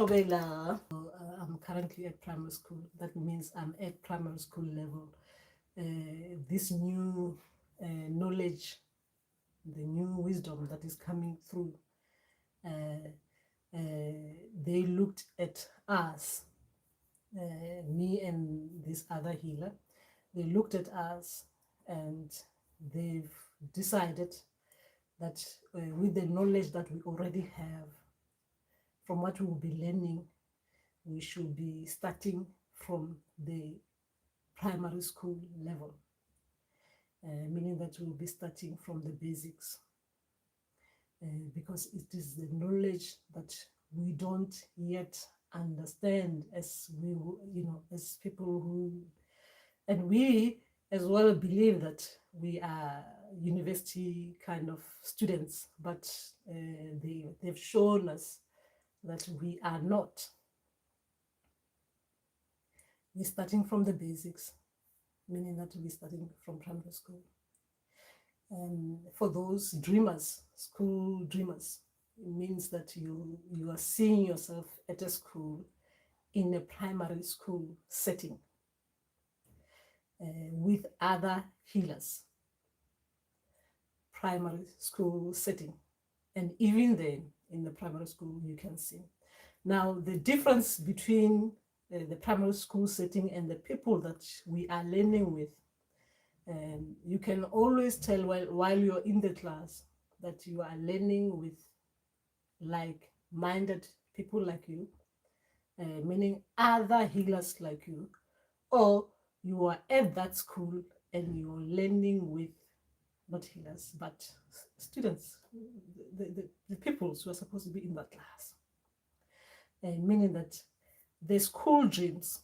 I'm currently at primary school. That means I'm at primary school level. This new knowledge, the new wisdom that is coming through, uh, they looked at us, me and this other healer. They looked at us and they've decided that with the knowledge that we already have, from what we will be learning, we should be starting from the primary school level, meaning that we'll be starting from the basics, because it is the knowledge that we don't yet understand as we, as people who, and we as well believe that we are university kind of students, but they've shown us that we are not. We're starting from the basics, meaning that we're starting from primary school. And for those dreamers, school dreamers, it means that you are seeing yourself at a school in a primary school setting, with other healers, primary school setting. And even then, in the primary school, you can see. Now, the difference between the primary school setting and the people that we are learning with, you can always tell while you're in the class that you are learning with like-minded people like you, meaning other healers like you, or you are at that school and you're learning with not healers, but students, the people who are supposed to be in that class. Meaning that the school dreams,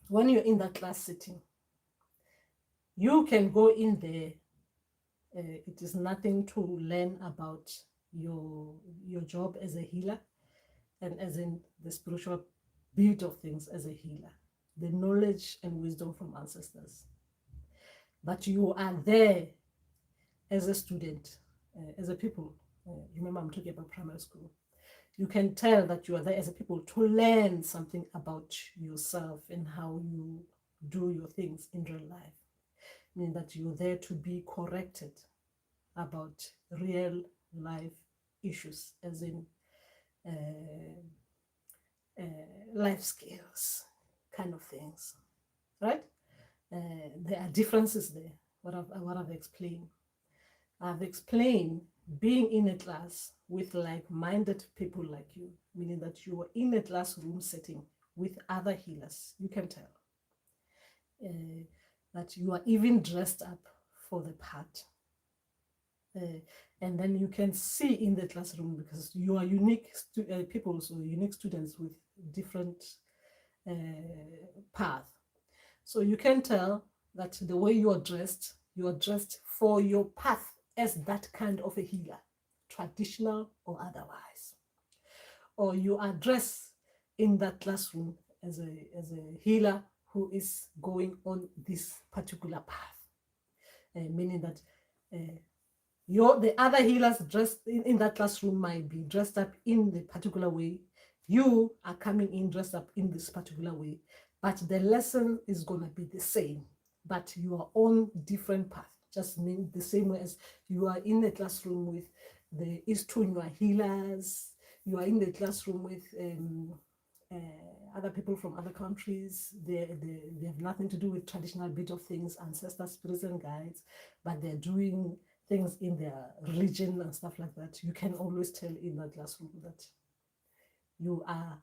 when you're in that class setting, you can go in there. It is nothing to learn about your job as a healer, and as in the spiritual build of things as a healer, the knowledge and wisdom from ancestors. But you are there as a student, as a people. Remember, I'm talking about primary school. You can tell that you are there as a people to learn something about yourself and how you do your things in real life. Meaning that you're there to be corrected about real life issues, as in life skills, kind of things, right? There are differences there. What I've explained. I've explained being in a class with like-minded people like you, meaning that you are in a classroom setting with other healers. You can tell that you are even dressed up for the part. And then you can see in the classroom, because you are unique people, so unique students with different path. So you can tell that the way you are dressed for your path as that kind of a healer, traditional or otherwise. Or you are dressed in that classroom as a healer who is going on this particular path, meaning that the other healers dressed in that classroom might be dressed up in the particular way. You are coming in dressed up in this particular way, but the lesson is going to be the same, but you are on different path. Just mean the same way as you are in the classroom with the Eastern healers, you are in the classroom with other people from other countries. They have nothing to do with traditional bit of things, ancestors, spirits and guides, but they're doing things in their religion and stuff like that. You can always tell in that classroom that you are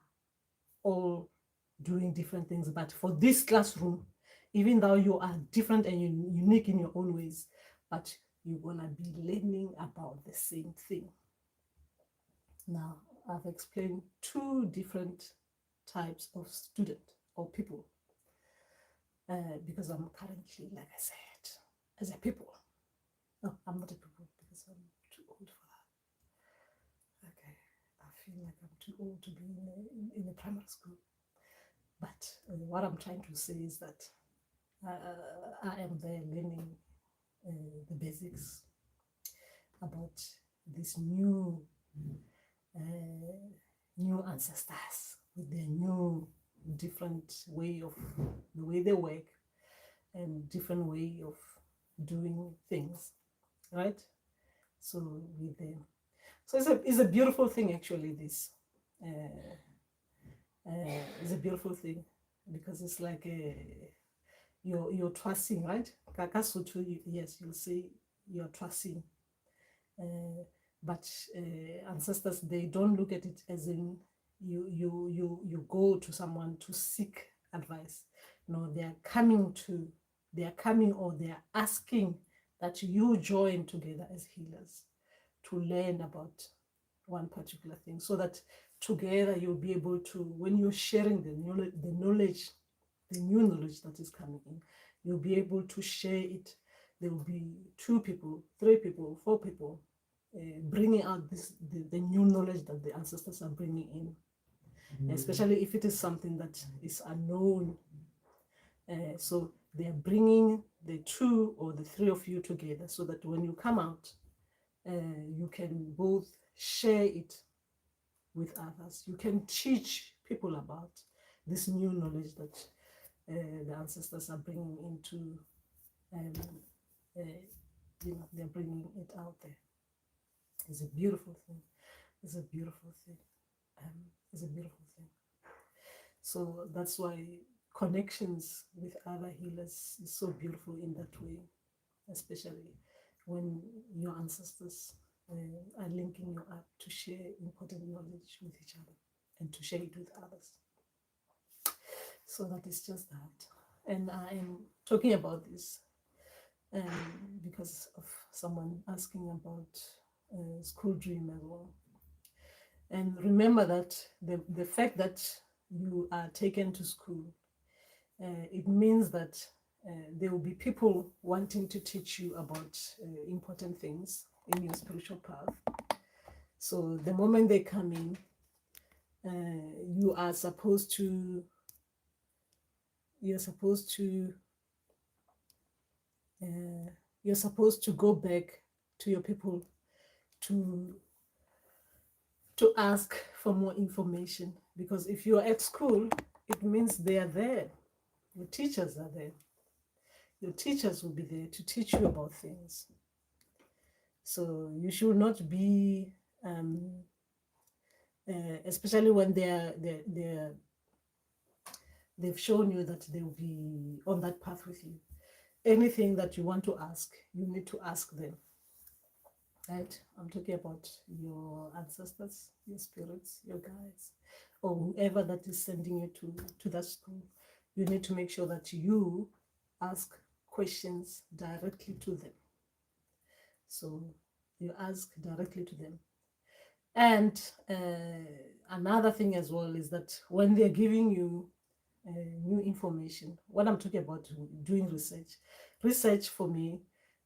all doing different things. But for this classroom, even though you are different and unique in your own ways, but you're gonna be learning about the same thing. Now, I've explained two different types of student or people, because I'm currently, like I said, as a people. No, I'm not a people because I'm too old for that. Okay, I feel like I'm too old to be in a primary school. But what I'm trying to say is that I am there learning the basics about this new new ancestors with their new different way of the way they work and different way of doing things, right? So with them, so it's a beautiful thing actually. This uh, is a beautiful thing because it's like you're trusting, right? Kakasutu, yes, you'll say you're trusting. But ancestors, they don't look at it as in you go to someone to seek advice. No, they are coming or they are asking that you join together as healers to learn about one particular thing, so that together you'll be able to, when you're sharing the knowledge, the new knowledge that is coming in, you'll be able to share it. There will be 2 people, 3 people, 4 people bringing out the new knowledge that the ancestors are bringing in, especially if it is something that is unknown. So they're bringing the 2 or the 3 of you together, so that when you come out, you can both share it with others. You can teach people about this new knowledge that the ancestors are bringing into, they're bringing it out there. It's a beautiful thing. It's a beautiful thing. It's a beautiful thing. So that's why connections with other healers is so beautiful in that way, especially when your ancestors are linking you up to share important knowledge with each other and to share it with others. So that is just that. And I am talking about this because of someone asking about school dream as well. And remember that the fact that you are taken to school, it means that there will be people wanting to teach you about important things in your spiritual path. So the moment they come in, you are supposed to you're supposed to go back to your people to ask for more information, because if you are at school, it means they are there. Your teachers are there. Your teachers will be there to teach you about things. So you should not be, especially when they've shown you that they will be on that path with you. Anything that you want to ask, you need to ask them. Right? I'm talking about your ancestors, your spirits, your guides, or whoever that is sending you to that school. You need to make sure that you ask questions directly to them. So you ask directly to them. And another thing as well is that when they're giving you new information, what I'm talking about doing research for me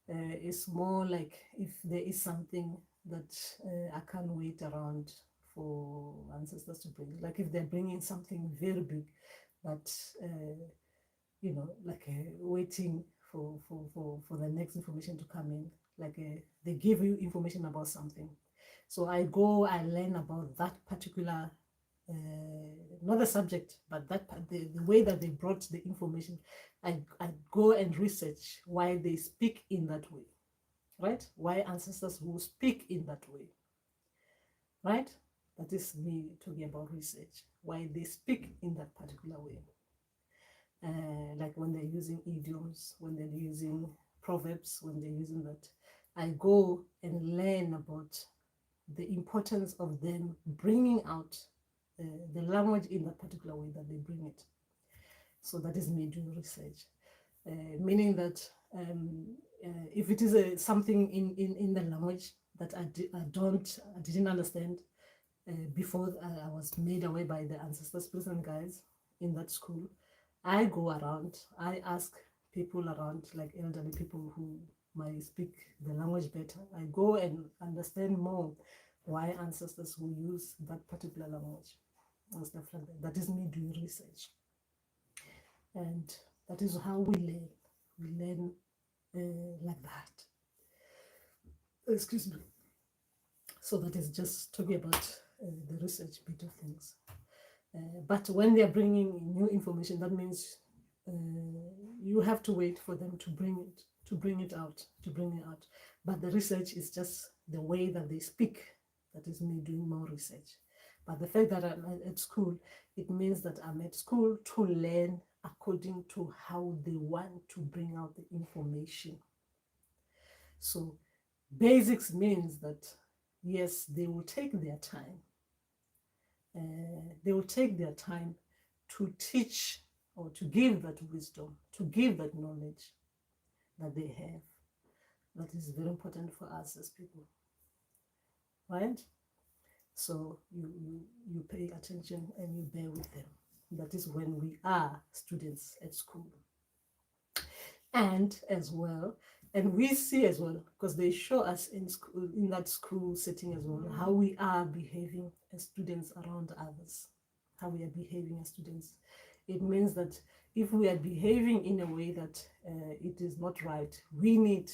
is more like if there is something that I can't wait around for ancestors to bring, like if they're bringing something very big, but like waiting for the next information to come in, like they give you information about something, so I learn about that particular not the subject, but the way that they brought the information. I go and research why they speak in that way, right? Why ancestors will speak in that way, right? That is me talking about research, why they speak in that particular way. Like when they're using idioms, when they're using proverbs, when they're using that, I go and learn about the importance of them bringing out the language in that particular way that they bring it. So that is me doing research, meaning that if it is something in the language that I didn't understand before I was made aware by the ancestor spirits and guides in that school, I go around, I ask people around, like elderly people who might speak the language better. I go and understand more why ancestors will use that particular language and stuff like that. That is me doing research. And that is how we learn. We learn like that. Excuse me. So that is just talking about the research bit of things. But when they're bringing new information, that means you have to wait for them to bring it out. But the research is just the way that they speak. That is me doing more research. But the fact that I'm at school, it means that I'm at school to learn according to how they want to bring out the information. So basics means that, yes, they will take their time. They will take their time to teach or to give that wisdom, to give that knowledge that they have. That is very important for us as people, right? So you pay attention and you bear with them. That is when we are students at school. And as well, and we see as well, because they show us in school, in that school setting as well, how we are behaving as students around others, how we are behaving as students. It means that if we are behaving in a way that it is not right, we need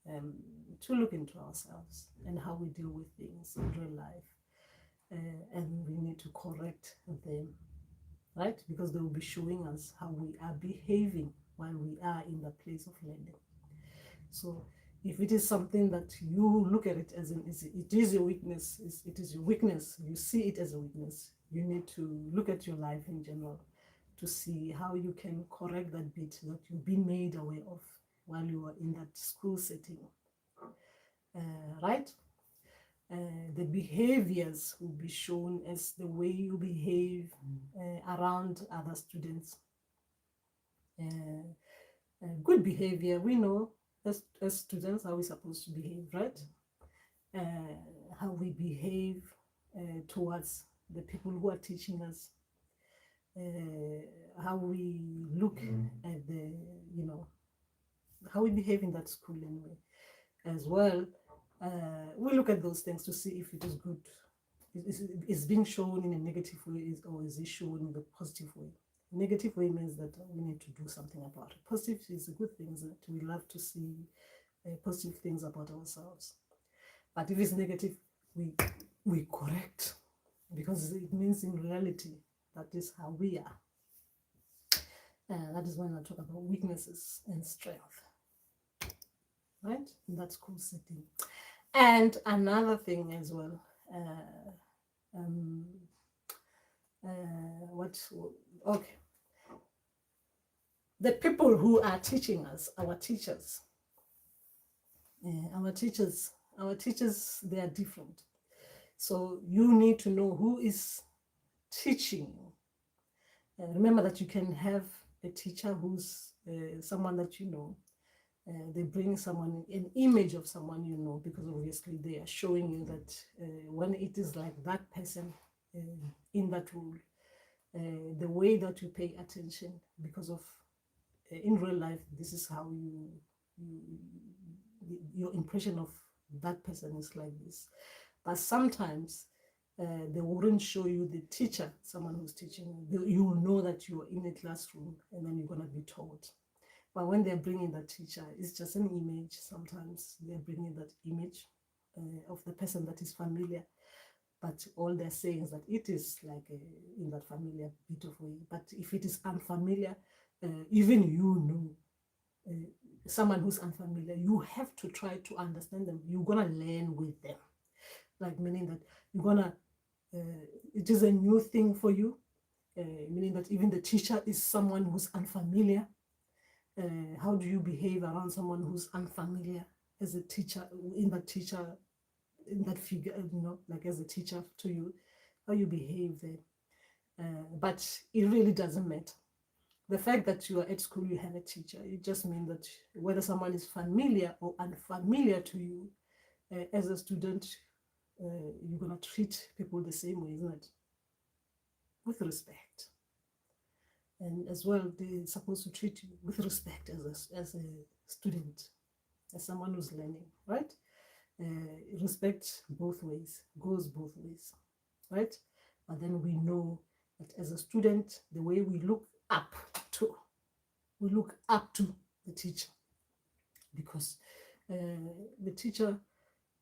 to look into ourselves and how we deal with things in real life. And we need to correct them, right? Because they will be showing us how we are behaving while we are in the place of learning. So if it is something that you look at it as it is your weakness, it is your weakness, you see it as a weakness, you need to look at your life in general to see how you can correct that bit that you've been made aware of while you are in that school setting, right? The behaviors will be shown as the way you behave around other students. Good behavior, we know as students how we're supposed to behave, right? How we behave towards the people who are teaching us, how we look at the, how we behave in that school anyway, as well. We look at those things to see if it is good. Is being shown in a negative way, or is it shown in the positive way? Negative way means that we need to do something about it. Positive is a good thing, that we love to see positive things about ourselves. But if it's negative, we correct, because it means in reality that is how we are. That is when I talk about weaknesses and strength, right? In that school setting. And another thing as well, okay. The people who are teaching us, our teachers, they are different. So you need to know who is teaching you. Remember that you can have a teacher who's someone that you know. They bring someone, an image of someone you know, because obviously they are showing you that when it is like that person in that role, the way that you pay attention, because of in real life, this is how your impression of that person is like this. But sometimes they wouldn't show you the teacher, someone who's teaching you. You will know that you are in a classroom and then you're going to be taught. But when they're bringing that teacher, it's just an image. Sometimes they're bringing that image of the person that is familiar. But all they're saying is that it is like in that familiar bit of way. But if it is unfamiliar, even someone who's unfamiliar, you have to try to understand them. You're going to learn with them. Like meaning that you're going to, it is a new thing for you. Meaning that even the teacher is someone who's unfamiliar. How do you behave around someone who's unfamiliar as a teacher, in that figure, like as a teacher to you, how you behave there. But it really doesn't matter. The fact that you are at school, you have a teacher, it just means that whether someone is familiar or unfamiliar to you, as a student, you're going to treat people the same way, isn't it? With respect. And as well, they're supposed to treat you with respect as a student, as someone who's learning, right? Respect both ways, goes both ways, right? But then we know that as a student, the way we look up to the teacher, because the teacher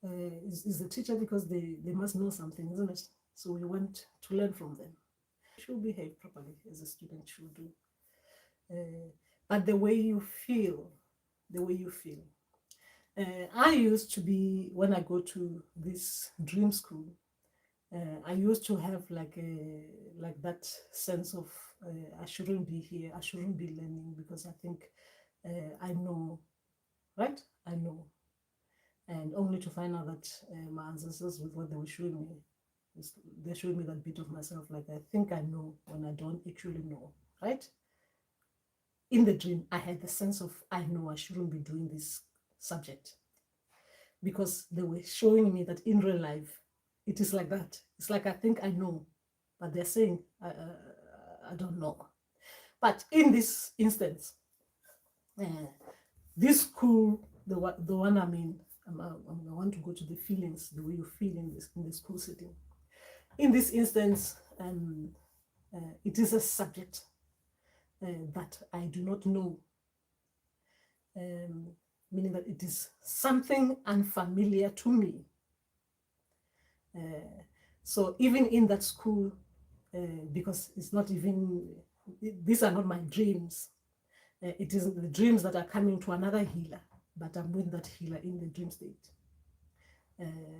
is the teacher because they must know something, isn't it? So we went to learn from them. You should behave properly as a student should do. But the way you feel, the way you feel. I used to be, when I go to this dream school, I used to have like that sense of I shouldn't be here, I shouldn't be learning because I think I know, right? I know. And only to find out that my ancestors, with what they were showing me, they showed me that bit of myself, like I think I know when I don't actually know, right? In the dream, I had the sense of I know I shouldn't be doing this subject because they were showing me that in real life, it is like that. It's like I think I know, but they're saying I don't know. But in this instance, this school, the one I'm in, I want to go to the feelings, the way you feel in the school setting. In this instance, it is a subject that I do not know, meaning that it is something unfamiliar to me. So even in that school, because it's not even, these are not my dreams. It is the dreams that are coming to another healer, but I'm with that healer in the dream state.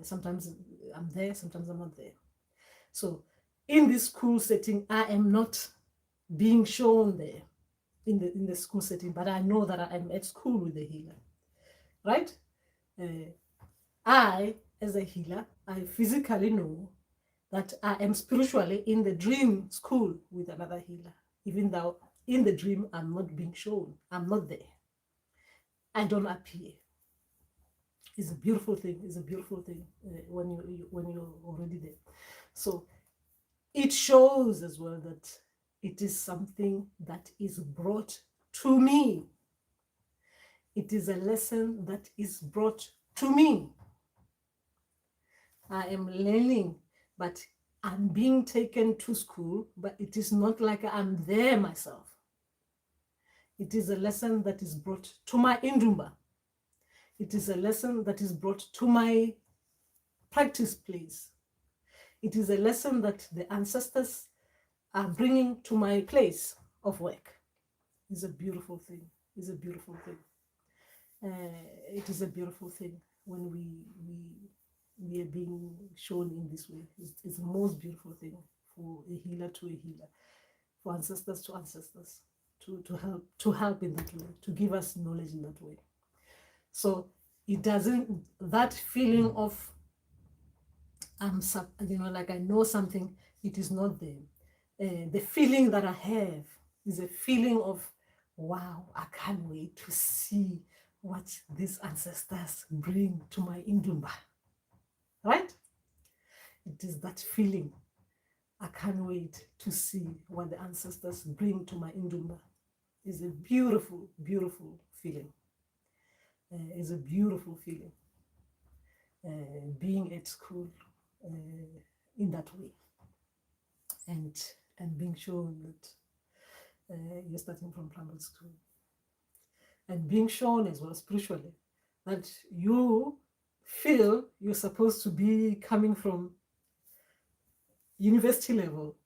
Sometimes I'm there, sometimes I'm not there. So in this school setting, I am not being shown there in the school setting, but I know that I am at school with the healer, right? I, as a healer, I physically know that I am spiritually in the dream school with another healer, even though in the dream I'm not being shown, I'm not there, I don't appear. It's a beautiful thing. It's a beautiful thing when you're already there. So it shows as well that it is something that is brought to me. It is a lesson that is brought to me. I am learning, but I'm being taken to school, but it is not like I'm there myself. It is a lesson that is brought to my Indumba. It is a lesson that is brought to my practice place. It is a lesson that the ancestors are bringing to my place of work. It's a beautiful thing. It's a beautiful thing. It is a beautiful thing when we are being shown in this way. It's the most beautiful thing for a healer to a healer, for ancestors to ancestors, to help in that way, to give us knowledge in that way. So it doesn't, that feeling of like I know something, it is not there. The feeling that I have is a feeling of, wow, I can't wait to see what these ancestors bring to my Indumba, right? It is that feeling. I can't wait to see what the ancestors bring to my Indumba. It's a beautiful, beautiful feeling. It's a beautiful feeling. Being at school in that way, and being shown that you're starting from primary school, and being shown as well spiritually that you feel you're supposed to be coming from university level,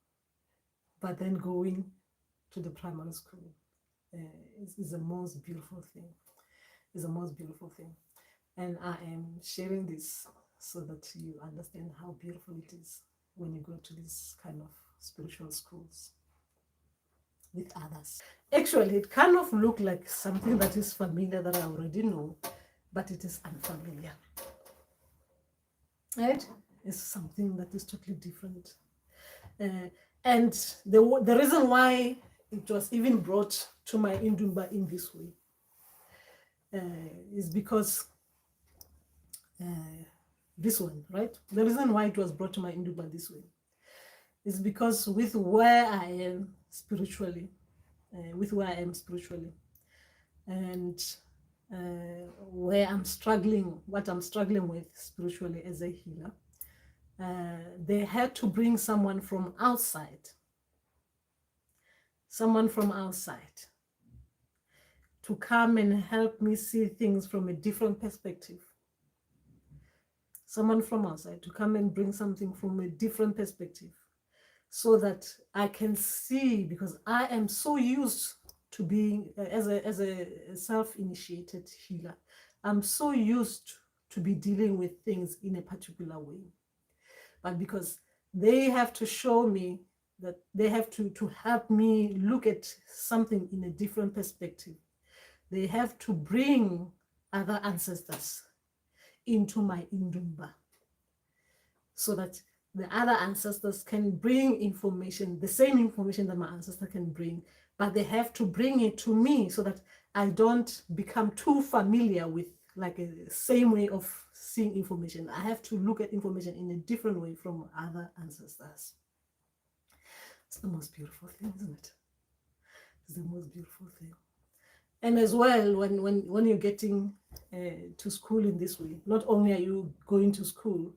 but then going to the primary school is the most beautiful thing. Is the most beautiful thing, and I am sharing this so that you understand how beautiful it is when you go to this kind of spiritual schools with others. Actually, it kind of looks like something that is familiar that I already know, but it is unfamiliar. Right? It's something that is totally different. And the reason why it was even brought to my Indumba in this way is because this one, right? The reason why it was brought to my Indumba this way is because with where I am spiritually, and where I'm struggling, what I'm struggling with spiritually as a healer, they had to bring someone from outside to come and help me see things from a different perspective. someone from outside to come and bring something from a different perspective, so that I can see, because I am so used to being as a self-initiated healer. I'm so used to be dealing with things in a particular way. But because they have to show me, that they have to help me look at something in a different perspective, they have to bring other ancestors into my Indumba, so that the other ancestors can bring information, the same information that my ancestor can bring, but they have to bring it to me so that I don't become too familiar with like a same way of seeing information. I have to look at information in a different way from other ancestors. It's the most beautiful thing, isn't it? It's the most beautiful thing. And as well, when you're getting to school in this way, not only are you going to school,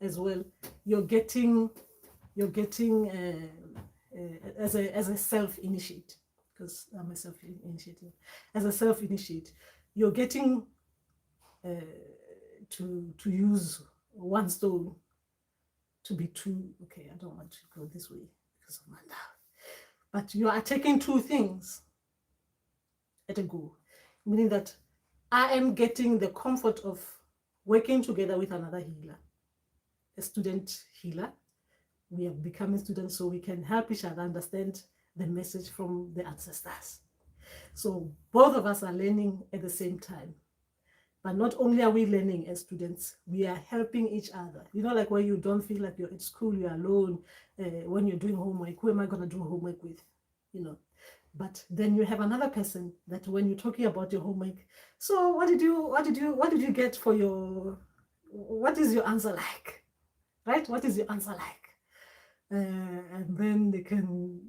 as well, you're getting as a self-initiate, because I'm a self-initiator. As a self-initiate, you're getting to use one stone to be two. Okay, I don't want to go this way because of my love, but you are taking two things at a go, meaning that I am getting the comfort of working together with another healer, a student healer. We have become students so we can help each other understand the message from the ancestors. So both of us are learning at the same time. But not only are we learning as students, we are helping each other. You know, like when you don't feel like you're at school, you're alone, when you're doing homework, who am I going to do homework with? You know, but then you have another person that when you're talking about your homework, so what did you get for your, what is your answer like? Right? What is your answer like? And then they can,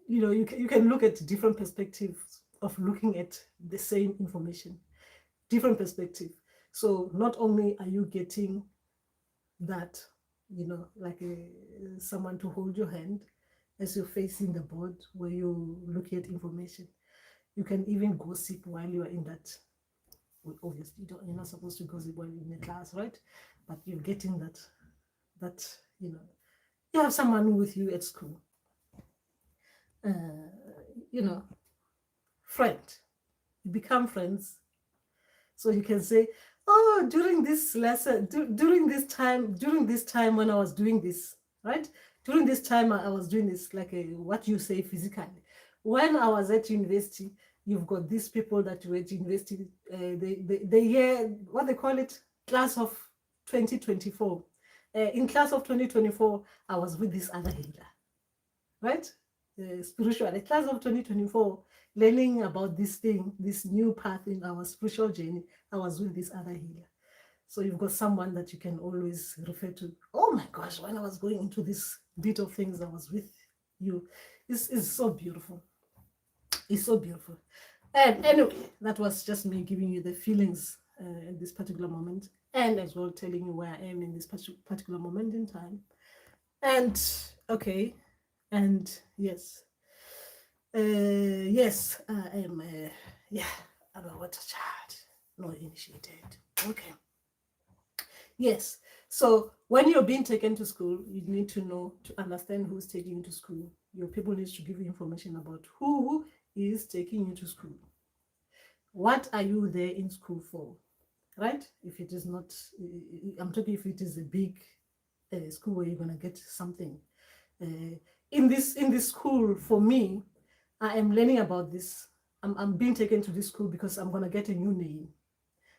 you know, you can look at different perspectives of looking at the same information, different perspective. So not only are you getting that, you know, like someone to hold your hand as you're facing the board where you look at information, you can even gossip while you are in that. Well, obviously, you're not supposed to gossip while you're in the class, right? But you're getting that, you know, you have someone with you at school, you know, friend. You become friends. So you can say, oh, during this lesson, during this time when I was doing this, right? During this time I was doing this, like what you say physically. When I was at university, you've got these people that were at university, the year, what they call it, class of 2024. In class of 2024, I was with this other healer, right? Spiritual, the class of 2024, learning about this thing, this new path in our spiritual journey, I was with this other healer. So you've got someone that you can always refer to. Oh my gosh, when I was going into this bit of things, I was with you. It's so beautiful. It's so beautiful. And anyway, that was just me giving you the feelings in this particular moment, and as well telling you where I am in this particular moment in time. And okay, and yes, yes, I am, yeah, I'm a water child, not initiated. Okay. Yes. So when you're being taken to school, you need to know, to understand who's taking you to school. Your people need to give you information about who is taking you to school. What are you there in school for? Right? If it is not, I'm talking if it is a big school where you're gonna get something. In this school, for me, I am learning about this. I'm being taken to this school because I'm gonna get a new name.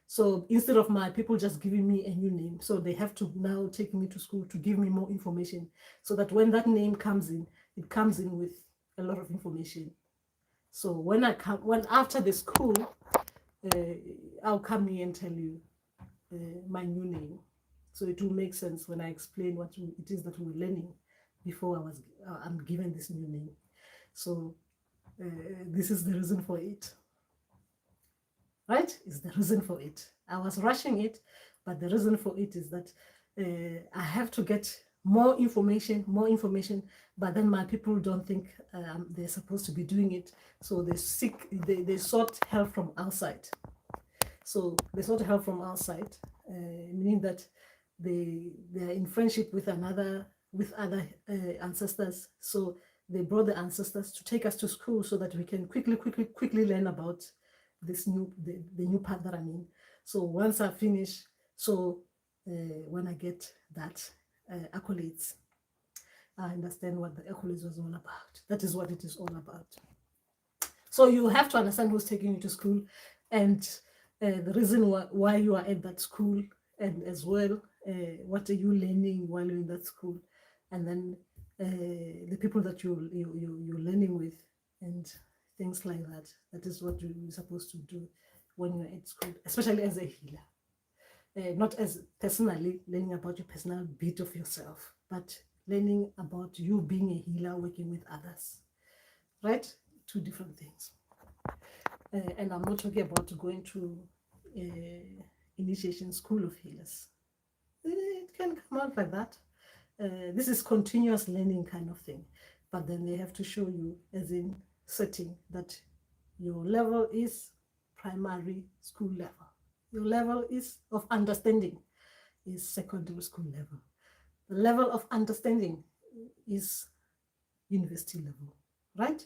So instead of my people just giving me a new name, so they have to now take me to school to give me more information, so that when that name comes in, it comes in with a lot of information. So when after the school, I'll come here and tell you my new name. So it will make sense when I explain what it is that we're learning before I'm given this new name. So this is the reason for it. Right? Is the reason for it. I was rushing it, but the reason for it is that I have to get more information, but then my people don't think they're supposed to be doing it. So they sought help from outside. So they sought help from outside, meaning that they're in friendship with other ancestors. So they brought the ancestors to take us to school so that we can quickly learn about this the new path that I'm in. So once I finish, so when I get that accolades, I understand what the accolades was all about. That is what it is all about. So you have to understand who's taking you to school, and the reason why you are at that school, and as well what are you learning while you're in that school, and then the people that you're learning with, and things like that. That is what you're supposed to do when you're at school, especially as a healer. Not as personally learning about your personal bit of yourself, but learning about you being a healer working with others, right? Two different things. And I'm not talking about going to initiation school of healers. It can come out like that. This is continuous learning kind of thing, but then they have to show you as in setting that your level is primary school level. Your level is of understanding is secondary school level. The level of understanding is university level, right?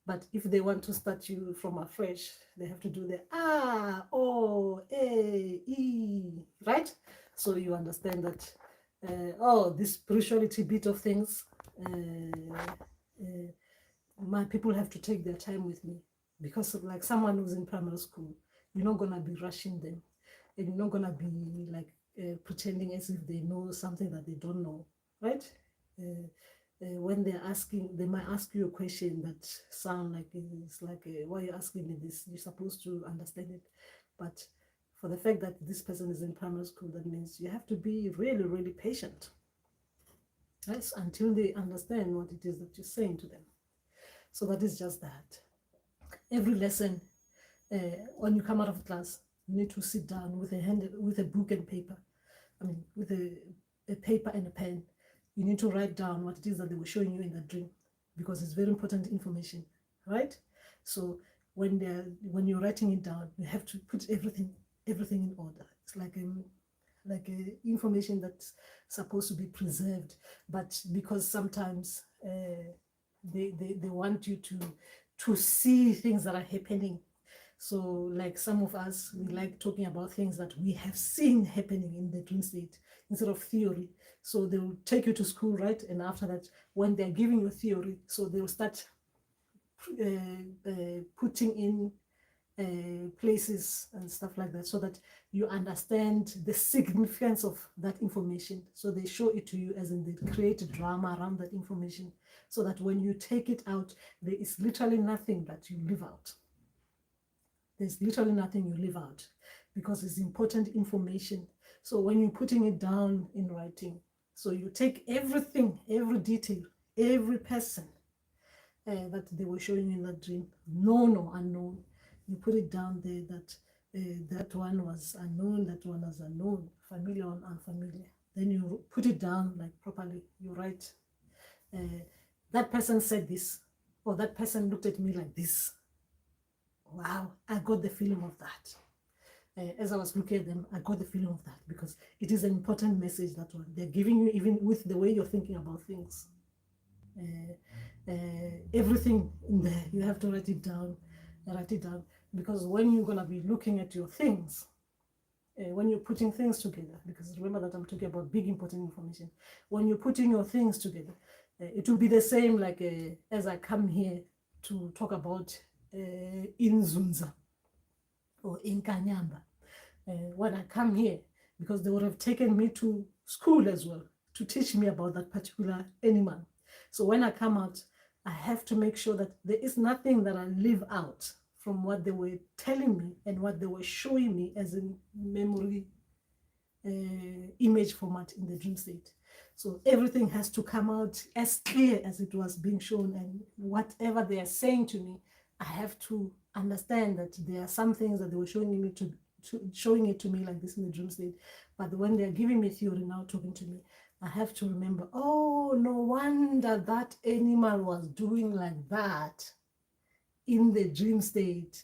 But if they want to start you from afresh, they have to do the O, A, E, right? So you understand that, this spirituality bit of things, my people have to take their time with me, because like someone who's in primary school, you're not going to be rushing them, and you're not going to be like pretending as if they know something that they don't know, right? When they're asking, they might ask you a question that sound like it's like, why are you asking me this? You're supposed to understand it. But for the fact that this person is in primary school, that means you have to be really patient, right? Until they understand what it is that you're saying to them. So that is just that. Every lesson, when you come out of class, you need to sit down with a book and paper. I mean, with a paper and a pen. You need to write down what it is that they were showing you in that dream, because it's very important information, right? So when you're writing it down, you have to put everything in order. It's like information that's supposed to be preserved, but because sometimes they want you to see things that are happening. So like some of us, we like talking about things that we have seen happening in the dream state instead of theory. So they will take you to school, right? And after that, when they're giving you theory, so they will start putting in places and stuff like that, so that you understand the significance of that information. So they show it to you, as in they create a drama around that information, so that when you take it out, there is literally nothing that you leave out. There's literally nothing you leave out, because it's important information. So when you're putting it down in writing, so you take everything, every detail, every person that they were showing you in that dream, known or unknown, you put it down there, that that one was unknown, that one was unknown, familiar or unfamiliar. Then you put it down like properly. You write, that person said this, or that person looked at me like this. Wow, I got the feeling of that. As I was looking at them, I got the feeling of that, because it is an important message, that one. They're giving you, even with the way you're thinking about things. Everything in there, you have to write it down, because when you're going to be looking at your things, when you're putting things together, because remember that I'm talking about big important information, when you're putting your things together, it will be the same like as I come here to talk about Inzunza or in Kanyamba. When I come here, because they would have taken me to school as well to teach me about that particular animal. So when I come out, I have to make sure that there is nothing that I leave out from what they were telling me and what they were showing me as a memory image format in the dream state. So everything has to come out as clear as it was being shown, and whatever they are saying to me, I have to understand that there are some things that they were showing me showing it to me like this in the dream state, but when they're giving me theory now, talking to me, I have to remember, oh, no wonder that animal was doing like that in the dream state.